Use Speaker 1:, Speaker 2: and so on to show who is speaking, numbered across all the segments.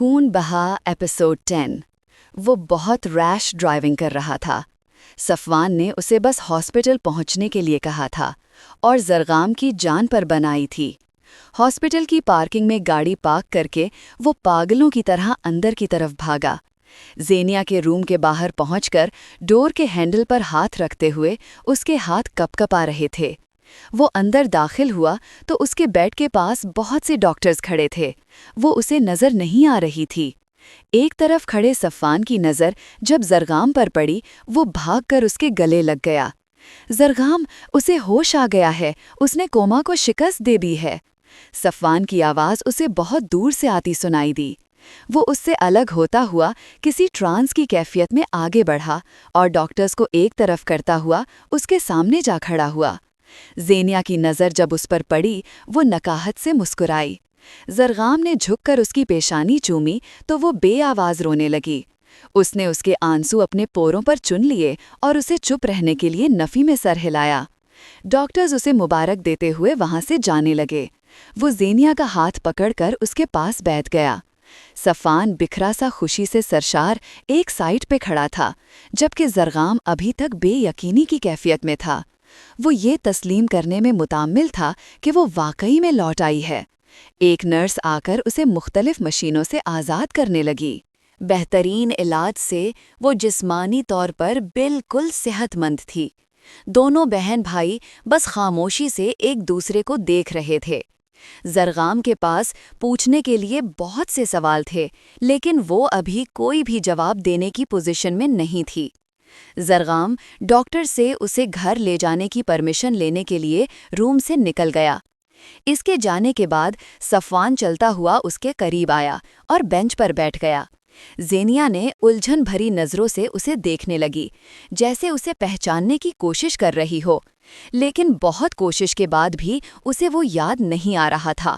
Speaker 1: خون بہا ایپیسوڈ 10۔ وہ بہت ریش ڈرائیونگ کر رہا تھا۔ صفوان نے اسے بس ہاسپٹل پہنچنے کے لیے کہا تھا اور زرغام کی جان پر بنائی تھی۔ ہاسپٹل کی پارکنگ میں گاڑی پارک کر کے وہ پاگلوں کی طرح اندر کی طرف بھاگا۔ زینیا کے روم کے باہر پہنچ کر ڈور کے ہینڈل پر ہاتھ رکھتے ہوئے اس کے ہاتھ کپ کپا رہے تھے۔ وہ اندر داخل ہوا تو اس کے بیڈ کے پاس بہت سے ڈاکٹرز کھڑے تھے۔ وہ اسے نظر نہیں آ رہی تھی۔ ایک طرف کھڑے صفوان کی نظر جب زرغام پر پڑی، وہ بھاگ کر اس کے گلے لگ گیا۔ زرغام، اسے ہوش آ گیا ہے، اس نے کوما کو شکست دے دی ہے۔ صفوان کی آواز اسے بہت دور سے آتی سنائی دی۔ وہ اس سے الگ ہوتا ہوا کسی ٹرانس کی کیفیت میں آگے بڑھا اور ڈاکٹرز کو ایک طرف کرتا ہوا اس کے سامنے جا کھڑا ہوا۔ زینیا کی نظر جب اس پر پڑی، وہ نکاہت سے مسکرائی۔ زرغام نے جھک کر اس کی پیشانی چومی تو وہ بے آواز رونے لگی۔ اس نے اس کے آنسو اپنے پوروں پر چن لیے اور اسے چپ رہنے کے لیے نفی میں سر ہلایا۔ ڈاکٹرز اسے مبارک دیتے ہوئے وہاں سے جانے لگے۔ وہ زینیا کا ہاتھ پکڑ کر اس کے پاس بیٹھ گیا۔ صفوان بکھرا سا خوشی سے سرشار ایک سائٹ پہ کھڑا تھا، جبکہ زرغام ابھی تک بے یقینی کی کیفیت میں تھا۔ وہ یہ تسلیم کرنے میں متامل تھا کہ وہ واقعی میں لوٹ آئی ہے۔ ایک نرس آ کر اسے مختلف مشینوں سے آزاد کرنے لگی۔ بہترین علاج سے وہ جسمانی طور پر بالکل صحت مند تھی۔ دونوں بہن بھائی بس خاموشی سے ایک دوسرے کو دیکھ رہے تھے۔ زرغام کے پاس پوچھنے کے لیے بہت سے سوال تھے، لیکن وہ ابھی کوئی بھی جواب دینے کی پوزیشن میں نہیں تھی۔ زرغام ڈاکٹر سے اسے گھر لے جانے کی پرمیشن لینے کے لیے روم سے نکل گیا۔ اس کے جانے کے بعد صفوان چلتا ہوا اس کے قریب آیا اور بینچ پر بیٹھ گیا۔ زینیا نے الجھن بھری نظروں سے اسے دیکھنے لگی، جیسے اسے پہچاننے کی کوشش کر رہی ہو، لیکن بہت کوشش کے بعد بھی اسے وہ یاد نہیں آ رہا تھا۔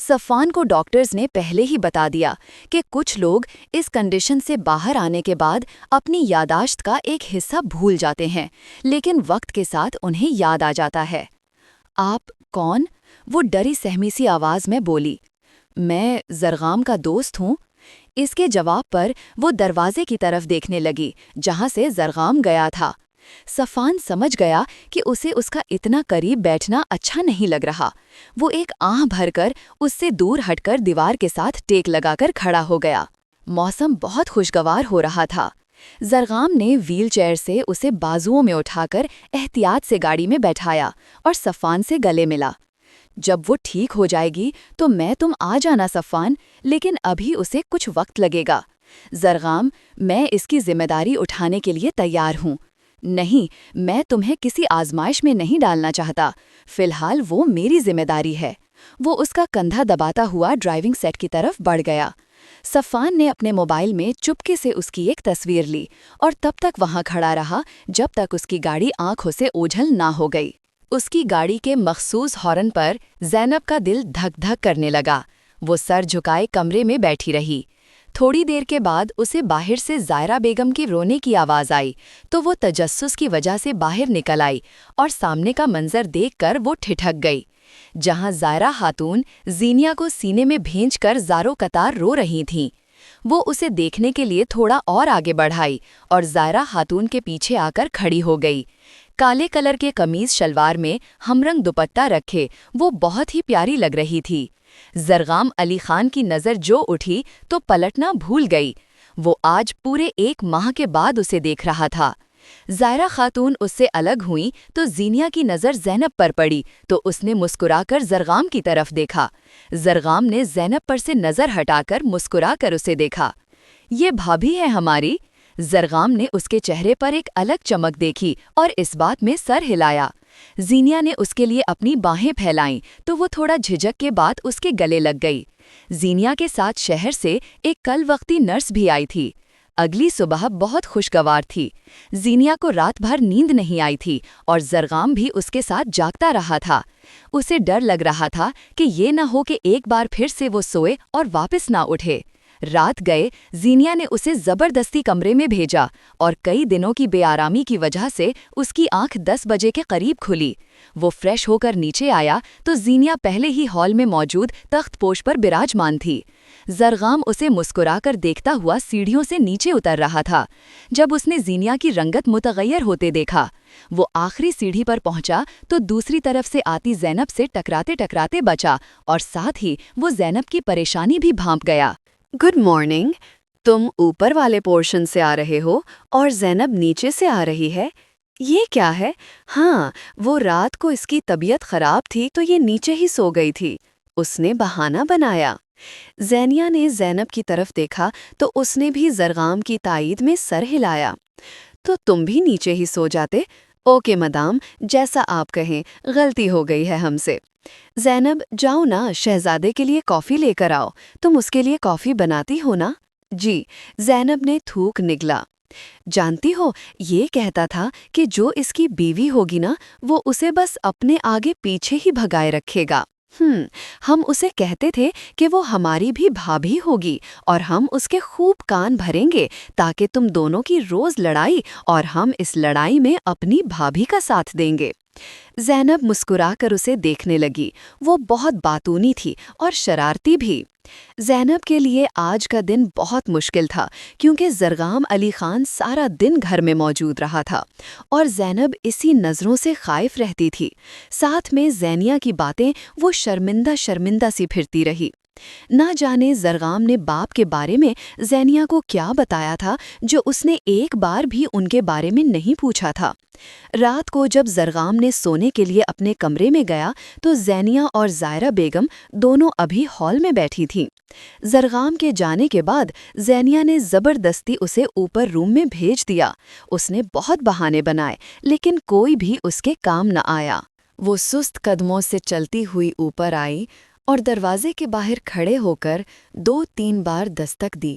Speaker 1: صفوان کو ڈاکٹرز نے پہلے ہی بتا دیا کہ کچھ لوگ اس کنڈیشن سے باہر آنے کے بعد اپنی یادداشت کا ایک حصہ بھول جاتے ہیں، لیکن وقت کے ساتھ انہیں یاد آ جاتا ہے۔ آپ کون؟ وہ ڈری سہمی سی آواز میں بولی۔ میں زرغام کا دوست ہوں۔ اس کے جواب پر وہ دروازے کی طرف دیکھنے لگی جہاں سے زرغام گیا تھا۔ صفوان سمجھ گیا کہ اسے اس کا اتنا قریب بیٹھنا اچھا نہیں لگ رہا۔ وہ ایک آہ بھر کر اس سے دور ہٹ کر دیوار کے ساتھ ٹیک لگا کر کھڑا ہو گیا۔ موسم بہت خوشگوار ہو رہا تھا۔ زرغام نے ویل چیئر سے اسے بازوؤں میں اٹھا کر احتیاط سے گاڑی میں بیٹھایا اور صفوان سے گلے ملا۔ جب وہ ٹھیک ہو جائے گی تو میں تم آ جانا صفوان، لیکن ابھی اسے کچھ وقت لگے گا۔ زرغام، میں اس کی ذمہ داری اٹھانے کے لیے تیار ہوں۔ نہیں، میں تمہیں کسی آزمائش میں نہیں ڈالنا چاہتا۔ فی الحال وہ میری ذمہ داری ہے۔ وہ اس کا کندھا دباتا ہوا ڈرائیونگ سیٹ کی طرف بڑھ گیا۔ صفوان نے اپنے موبائل میں چپکے سے اس کی ایک تصویر لی اور تب تک وہاں کھڑا رہا جب تک اس کی گاڑی آنکھوں سے اوجھل نہ ہو گئی۔ اس کی گاڑی کے مخصوص ہارن پر زینب کا دل دھک دھک کرنے لگا۔ وہ سر جھکائے کمرے میں بیٹھی رہی۔ تھوڑی دیر کے بعد اسے باہر سے زائرہ بیگم کی رونے کی آواز آئی تو وہ تجسس کی وجہ سے باہر نکل آئی اور سامنے کا منظر دیکھ کر وہ ٹھٹک گئی۔ جہاں زائرہ خاتون زینیا کو سینے میں بھینچ کر زاروں قطار رو رہی تھیں، وہ اسے دیکھنے کے لیے تھوڑا اور آگے بڑھائی اور زائرہ خاتون کے پیچھے آ کر کھڑی ہو گئی۔ کالے کلر کے قمیض شلوار میں ہمرنگ دوپٹہ رکھے وہ بہت ہی پیاری لگ رہی تھی۔ زرغام علی خان کی نظر جو اٹھی تو پلٹنا بھول گئی۔ وہ آج پورے 1 ماہ کے بعد اسے دیکھ رہا تھا۔ زائرہ خاتون اس سے الگ ہوئیں تو زینیا کی نظر زینب پر پڑی تو اس نے مسکرا کر زرغام کی طرف دیکھا۔ زرغام نے زینب پر سے نظر ہٹا کر مسکرا کر اسے دیکھا۔ یہ بھابھی ہے ہماری۔ زرغام نے اس کے چہرے پر ایک الگ چمک دیکھی اور اس بات میں سر ہلایا۔ زینیا نے اس کے لیے اپنی باہیں پھیلائیں تو وہ تھوڑا جھجک کے بعد اس کے گلے لگ گئی۔ زینیا کے ساتھ شہر سے ایک کل وقتی نرس بھی آئی تھی۔ اگلی صبح بہت خوشگوار تھی۔ زینیا کو رات بھر نیند نہیں آئی تھی اور زرغام بھی اس کے ساتھ جاگتا رہا تھا۔ اسے ڈر لگ رہا تھا کہ یہ نہ ہو کہ ایک بار پھر سے وہ سوئے اور واپس نہ اٹھے۔ رات گئے زینیا نے اسے زبردستی کمرے میں بھیجا اور کئی دنوں کی بے آرامی کی وجہ سے اس کی آنکھ 10 بجے کے قریب کھلی۔ وہ فریش ہو کر نیچے آیا تو زینیا پہلے ہی ہال میں موجود تخت پوش پر براجمان تھی۔ زرغام اسے مسکرا کر دیکھتا ہوا سیڑھیوں سے نیچے اتر رہا تھا۔ جب اس نے زینیا کی رنگت متغیر ہوتے دیکھا، وہ آخری سیڑھی پر پہنچا تو دوسری طرف سے آتی زینب سے ٹکراتے ٹکراتے بچا اور ساتھ ہی وہ زینب کی پریشانی بھی بھانپ گیا۔
Speaker 2: گڈ مارننگ، تم اوپر والے پورشن سے آ رہے ہو اور زینب نیچے سے آ رہی ہے، یہ کیا ہے؟ ہاں، وہ رات کو اس کی طبیعت خراب تھی تو یہ نیچے ہی سو گئی تھی، اس نے بہانہ بنایا۔ زینیا نے زینب کی طرف دیکھا تو اس نے بھی زرغام کی تائید میں سر ہلایا۔ تو تم بھی نیچے ہی سو جاتے؟ اوکے مدام، جیسا آپ کہیں، غلطی ہو گئی ہے ہم سے۔ زینب، جاؤ نا، شہزادے کے لیے کافی لے کر آؤ، تم اس کے لیے کافی بناتی ہو نا؟ جی، زینب نے تھوک نگلا۔ جانتی ہو، یہ کہتا تھا کہ جو اس کی بیوی ہوگی نا، وہ اسے بس اپنے آگے پیچھے ہی بھگائے رکھے گا۔ ہم اسے کہتے تھے کہ وہ ہماری بھی بھابھی ہوگی اور ہم اس کے خوب کان بھریں گے تاکہ تم دونوں کی روز لڑائی اور ہم اس لڑائی میں اپنی بھابھی کا ساتھ دیں گے۔ زینب مسکرا کر اسے دیکھنے لگی۔ وہ بہت باتونی تھی اور شرارتی بھی۔ زینب کے لیے آج کا دن بہت مشکل تھا کیونکہ زرغام علی خان سارا دن گھر میں موجود رہا تھا اور زینب اسی نظروں سے خائف رہتی تھی۔ ساتھ میں زینیا کی باتیں وہ شرمندہ شرمندہ سی پھرتی رہی۔ نہ جانے زرغام نے باپ کے بارے میں زینیا کو کیا بتایا تھا جو اس نے ایک بار بھی ان کے بارے میں نہیں پوچھا تھا۔ رات کو جب زرغام نے سونے کے لیے اپنے کمرے میں گیا تو زینیا اور زائرہ بیگم دونوں ابھی ہال میں بیٹھی تھیں۔ زرغام کے جانے کے بعد زینیا نے زبردستی اسے اوپر روم میں بھیج دیا۔ اس نے بہت بہانے بنائے لیکن کوئی بھی اس کے کام نہ آیا۔ وہ سست قدموں سے چلتی ہوئی اوپر آئی اور دروازے کے باہر کھڑے ہو کر 2-3 بار دستک دی،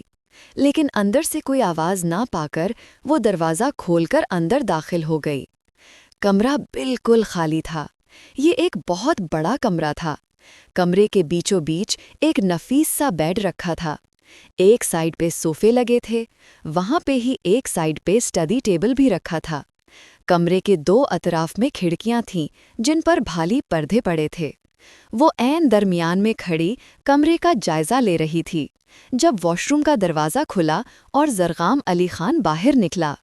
Speaker 2: لیکن اندر سے کوئی آواز نہ پا کر وہ دروازہ کھول کر اندر داخل ہو گئی۔ کمرہ بالکل خالی تھا۔ یہ ایک بہت بڑا کمرہ تھا۔ کمرے کے بیچوں بیچ ایک نفیس سا بیڈ رکھا تھا۔ ایک سائیڈ پہ صوفے لگے تھے، وہاں پہ ہی ایک سائیڈ پہ اسٹڈی ٹیبل بھی رکھا تھا۔ کمرے کے 2 اطراف میں کھڑکیاں تھیں جن پر بھالی پردے پڑے تھے۔ وہ عین درمیان میں کھڑی کمرے کا جائزہ لے رہی تھی جب واش روم کا دروازہ کھلا اور زرغام علی خان باہر نکلا۔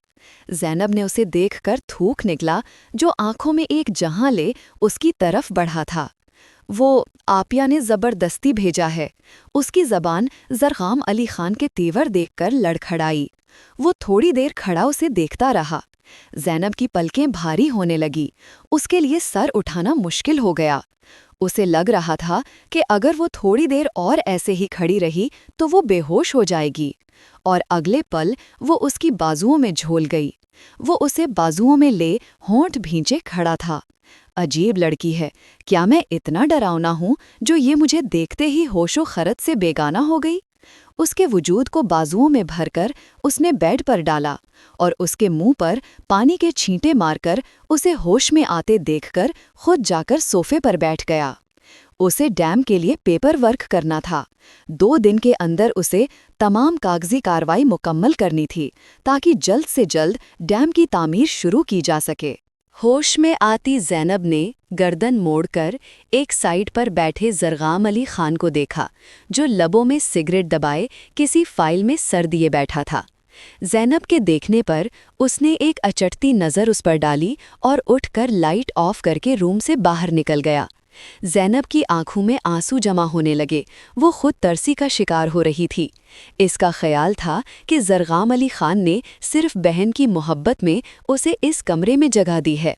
Speaker 2: زینب نے اسے دیکھ کر تھوک نکلا جو آنکھوں میں ایک جہاں لے اس کی طرف بڑھا تھا۔ وہ آپیا نے زبردستی بھیجا ہے۔ اس کی زبان زرغام علی خان کے تیور دیکھ کر لڑکھڑائی۔ وہ تھوڑی دیر کھڑا اسے دیکھتا رہا۔ زینب کی پلکیں بھاری ہونے لگی۔ اس کے لیے سر اٹھانا مشکل ہو گیا۔ اسے لگ رہا تھا کہ اگر وہ تھوڑی دیر اور ایسے ہی کھڑی رہی تو وہ بے ہوش ہو جائے گی، اور اگلے پل وہ اس کی بازوؤں میں جھول گئی۔ وہ اسے بازوؤں میں لے ہونٹ بھینچے کھڑا تھا۔ عجیب لڑکی ہے، کیا میں اتنا ڈراؤنا ہوں جو یہ مجھے دیکھتے ہی ہوش و خرد سے بیگانہ ہو گئی؟ اس کے وجود کو بازوؤں میں بھر کر اس نے بیڈ پر ڈالا اور اس کے منہ پر پانی کے چھینٹے مار کر اسے ہوش میں آتے دیکھ کر خود جا کر صوفے پر بیٹھ گیا۔ اسے ڈیم کے لیے پیپر ورک کرنا تھا۔ 2 دن کے اندر اسے تمام کاغذی کارروائی مکمل کرنی تھی تاکہ جلد سے جلد ڈیم کی تعمیر شروع کی جا سکے۔ ہوش میں آتی زینب نے گردن موڑ کر ایک سائیڈ پر بیٹھے زرغام علی خان کو دیکھا جو لبوں میں سگریٹ دبائے کسی فائل میں سر دیے بیٹھا تھا۔ زینب کے دیکھنے پر اس نے ایک اچٹتی نظر اس پر ڈالی اور اٹھ کر لائٹ آف کر کے روم سے باہر نکل گیا۔ زینب کی آنکھوں میں آنسو جمع ہونے لگے۔ وہ خود ترسی کا شکار ہو رہی تھی۔ اس کا خیال تھا کہ زرغام علی خان نے صرف بہن کی محبت میں اسے اس کمرے میں جگہ دی ہے۔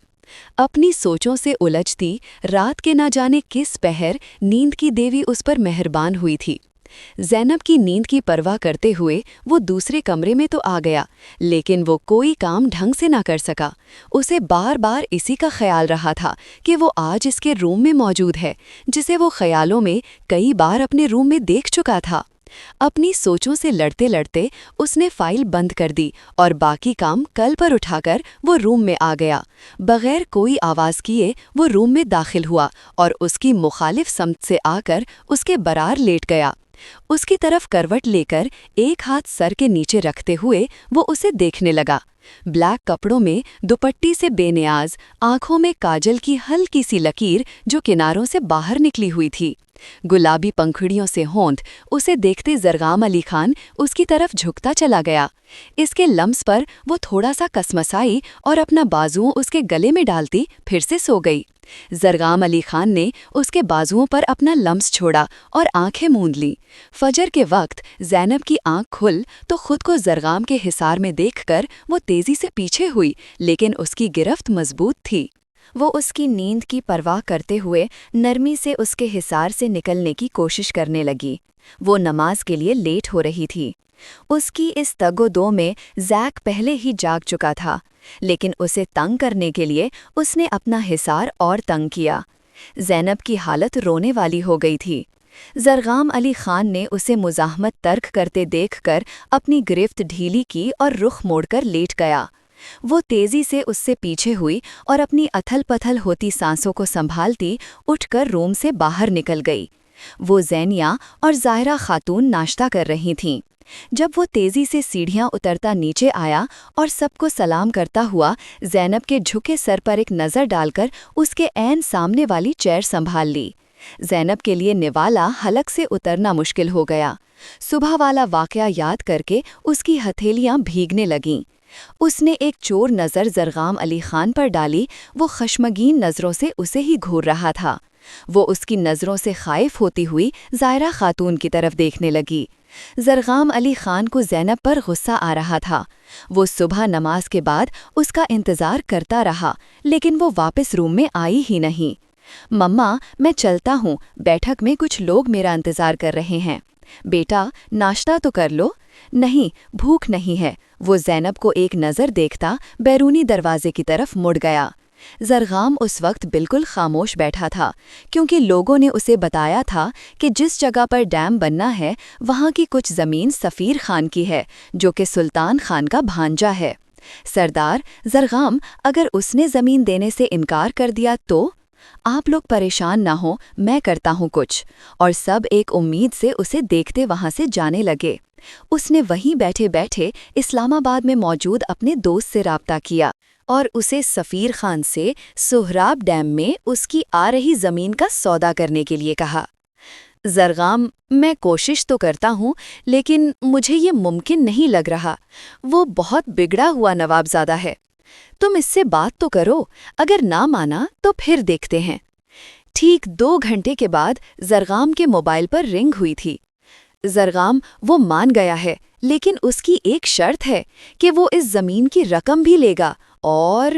Speaker 2: اپنی سوچوں سے الجھتی رات کے نہ جانے کس پہر نیند کی دیوی اس پر مہربان ہوئی تھی۔ زینب کی نیند کی پرواہ کرتے ہوئے وہ دوسرے کمرے میں تو آ گیا لیکن وہ کوئی کام ڈھنگ سے نہ کر سکا۔ اسے بار بار اسی کا خیال رہا تھا کہ وہ آج اس کے روم میں موجود ہے جسے وہ خیالوں میں کئی بار اپنے روم میں دیکھ چکا تھا۔ اپنی سوچوں سے لڑتے لڑتے اس نے فائل بند کر دی اور باقی کام کل پر اٹھا کر وہ روم میں آ گیا۔ بغیر کوئی آواز کیے وہ روم میں داخل ہوا اور اس کی مخالف سمت سے آ کر اس کے برار لیٹ گیا۔ اس کی طرف کروٹ لے کر ایک ہاتھ سر کے نیچے رکھتے ہوئے وہ اسے دیکھنے لگا۔ بلیک کپڑوں میں دوپٹی سے بے نیاز، آنکھوں میں کاجل کی ہلکی سی لکیر جو کناروں سے باہر نکلی ہوئی تھی، گلابی پنکھڑیوں سے ہوند اسے دیکھتے زرغام علی خان اس کی طرف جھکتا چلا گیا۔ اس کے لمس پر وہ تھوڑا سا کسمسائی اور اپنا بازو اس کے گلے میں ڈالتی پھر سے سو گئی۔ زرغام علی خان نے اس کے بازوؤں پر اپنا لمس چھوڑا اور آنکھیں موند لیں۔ فجر کے وقت زینب کی آنکھ کھل تو خود کو زرغام کے حصار میں دیکھ کر وہ تیزی سے پیچھے ہوئی، لیکن اس کی گرفت مضبوط تھی۔ وہ اس کی نیند کی پرواہ کرتے ہوئے نرمی سے اس کے حصار سے نکلنے کی کوشش کرنے لگی۔ وہ نماز کے لیے لیٹ ہو رہی تھی۔ اس کی اس تگ و دو میں زیک پہلے ہی جاگ چکا تھا، لیکن اسے تنگ کرنے کے لیے اس نے اپنا حصار اور تنگ کیا۔ زینب کی حالت رونے والی ہو گئی تھی۔ زرغام علی خان نے اسے مزاحمت ترک کرتے دیکھ کر اپنی گرفت ڈھیلی کی اور رخ موڑ کر لیٹ گیا۔ وہ تیزی سے اس سے پیچھے ہوئی اور اپنی اتھل پتھل ہوتی سانسوں کو سنبھالتی اٹھ کر روم سے باہر نکل گئی۔ وہ زینیہ اور ظاہرہ خاتون ناشتہ کر رہی تھیں۔ جب وہ تیزی سے سیڑھیاں اترتا نیچے آیا اور سب کو سلام کرتا ہوا زینب کے جھکے سر پر ایک نظر ڈال کر اس کے عین سامنے والی چیئر سنبھال لی۔ زینب کے لیے نوالا حلق سے اترنا مشکل ہو گیا۔ صبح والا واقعہ یاد کر کے اس کی ہتھیلیاں بھیگنے لگیں۔ اس نے ایک چور نظر زرغام علی خان پر ڈالی، وہ خشمگین نظروں سے اسے ہی گھور رہا تھا۔ وہ اس کی نظروں سے خائف ہوتی ہوئی ظاہرہ خاتون کی طرف دیکھنے لگی۔ زرغام علی خان کو زینب پر غصہ آ رہا تھا۔ وہ صبح نماز کے بعد اس کا انتظار کرتا رہا، لیکن وہ واپس روم میں آئی ہی نہیں۔ مما، میں چلتا ہوں، بیٹھک میں کچھ لوگ میرا انتظار کر رہے ہیں۔ بیٹا، ناشتہ تو کر لو۔ نہیں، بھوک نہیں ہے۔ وہ زینب کو ایک نظر دیکھتا بیرونی دروازے کی طرف مڑ گیا۔ زرغام اس وقت بالکل خاموش بیٹھا تھا، کیونکہ لوگوں نے اسے بتایا تھا کہ جس جگہ پر ڈیم بننا ہے وہاں کی کچھ زمین سفیر خان کی ہے، جو کہ سلطان خان کا بھانجا ہے۔ سردار زرغام، اگر اس نے زمین دینے سے انکار کر دیا تو؟ آپ لوگ پریشان نہ ہوں، میں کرتا ہوں کچھ۔ اور سب ایک امید سے اسے دیکھتے وہاں سے جانے لگے۔ اس نے وہیں بیٹھے بیٹھے اسلام آباد میں موجود اپنے دوست سے رابطہ کیا اور اسے سفیر خان سے سہراب ڈیم میں اس کی آ رہی زمین کا سودا کرنے کے لیے کہا۔ زرغام، میں کوشش تو کرتا ہوں، لیکن مجھے یہ ممکن نہیں لگ رہا۔ وہ بہت بگڑا ہوا نوابزادہ ہے۔ تم اس سے بات تو کرو، اگر نہ مانا تو پھر دیکھتے ہیں۔ ٹھیک 2 گھنٹے کے بعد زرغام کے موبائل پر رنگ ہوئی تھی۔ زرغام، وہ مان گیا ہے، لیکن اس کی ایک شرط ہے کہ وہ اس زمین کی رقم بھی لے گا اور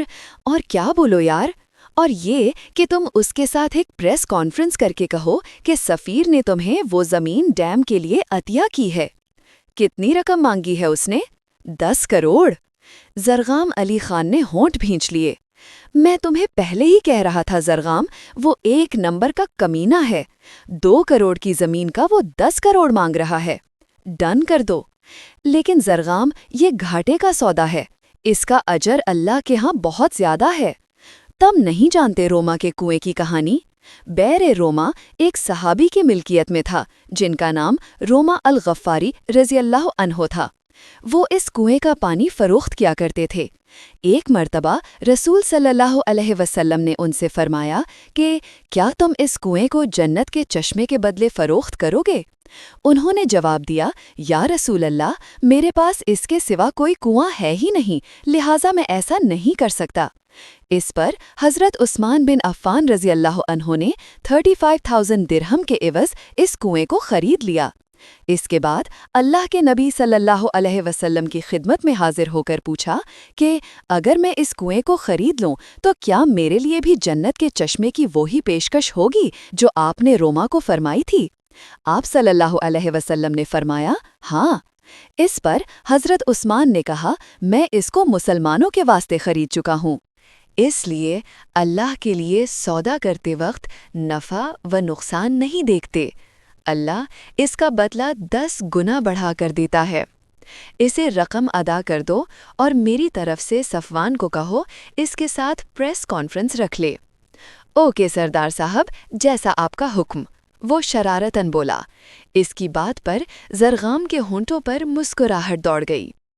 Speaker 2: کیا بولو یار، اور یہ کہ تم اس کے ساتھ ایک پریس کانفرنس کر کے کہو کہ سفیر نے تمہیں وہ زمین ڈیم کے لیے عطیہ کی ہے۔ کتنی رقم مانگی ہے اس نے؟ 10 کروڑ۔ زرغام علی خان نے ہونٹ بھینچ لیے۔ میں تمہیں پہلے ہی کہہ رہا تھا زرغام، وہ 1 نمبر کا کمینہ ہے۔ 2 کروڑ کی زمین کا وہ 10 کروڑ مانگ رہا ہے۔ ڈن کر دو۔ لیکن زرغام، یہ گھاٹے کا سودا ہے، اس کا اجر اللہ کے ہاں بہت زیادہ ہے۔ تم نہیں جانتے روما کے کنویں کی کہانی؟ بیر روما ایک صحابی کی ملکیت میں تھا جن کا نام روما الغفاری رضی اللہ عنہ تھا۔ وہ اس کنویں کا پانی فروخت کیا کرتے تھے۔ ایک مرتبہ رسول صلی اللہ علیہ وسلم نے ان سے فرمایا کہ کیا تم اس کنویں کو جنت کے چشمے کے بدلے فروخت کرو گے؟ انہوں نے جواب دیا، یا رسول اللہ، میرے پاس اس کے سوا کوئی کنواں ہے ہی نہیں، لہٰذا میں ایسا نہیں کر سکتا۔ اس پر حضرت عثمان بن عفان رضی اللہ عنہ نے 35,000 درہم کے عوض اس کنویں کو خرید لیا۔ اس کے بعد اللہ کے نبی صلی اللہ علیہ وسلم کی خدمت میں حاضر ہو کر پوچھا کہ اگر میں اس کنویں کو خرید لوں تو کیا میرے لیے بھی جنت کے چشمے کی وہی پیشکش ہوگی جو آپ نے روما کو فرمائی تھی؟ آپ صلی اللہ علیہ وسلم نے فرمایا، ہاں۔ اس پر حضرت عثمان نے کہا، میں اس کو مسلمانوں کے واسطے خرید چکا ہوں۔ اس لیے اللہ کے لیے سودا کرتے وقت نفع و نقصان نہیں دیکھتے، اللہ اس کا بدلہ 10 گنا بڑھا کر دیتا ہے۔ اسے رقم ادا کر دو اور میری طرف سے صفوان کو کہو اس کے ساتھ پریس کانفرنس رکھ لے۔ اوکے سردار صاحب، جیسا آپ کا حکم۔
Speaker 1: وہ شرارتاً بولا۔ اس کی بات پر زرغام کے ہونٹوں پر مسکراہٹ دوڑ گئی۔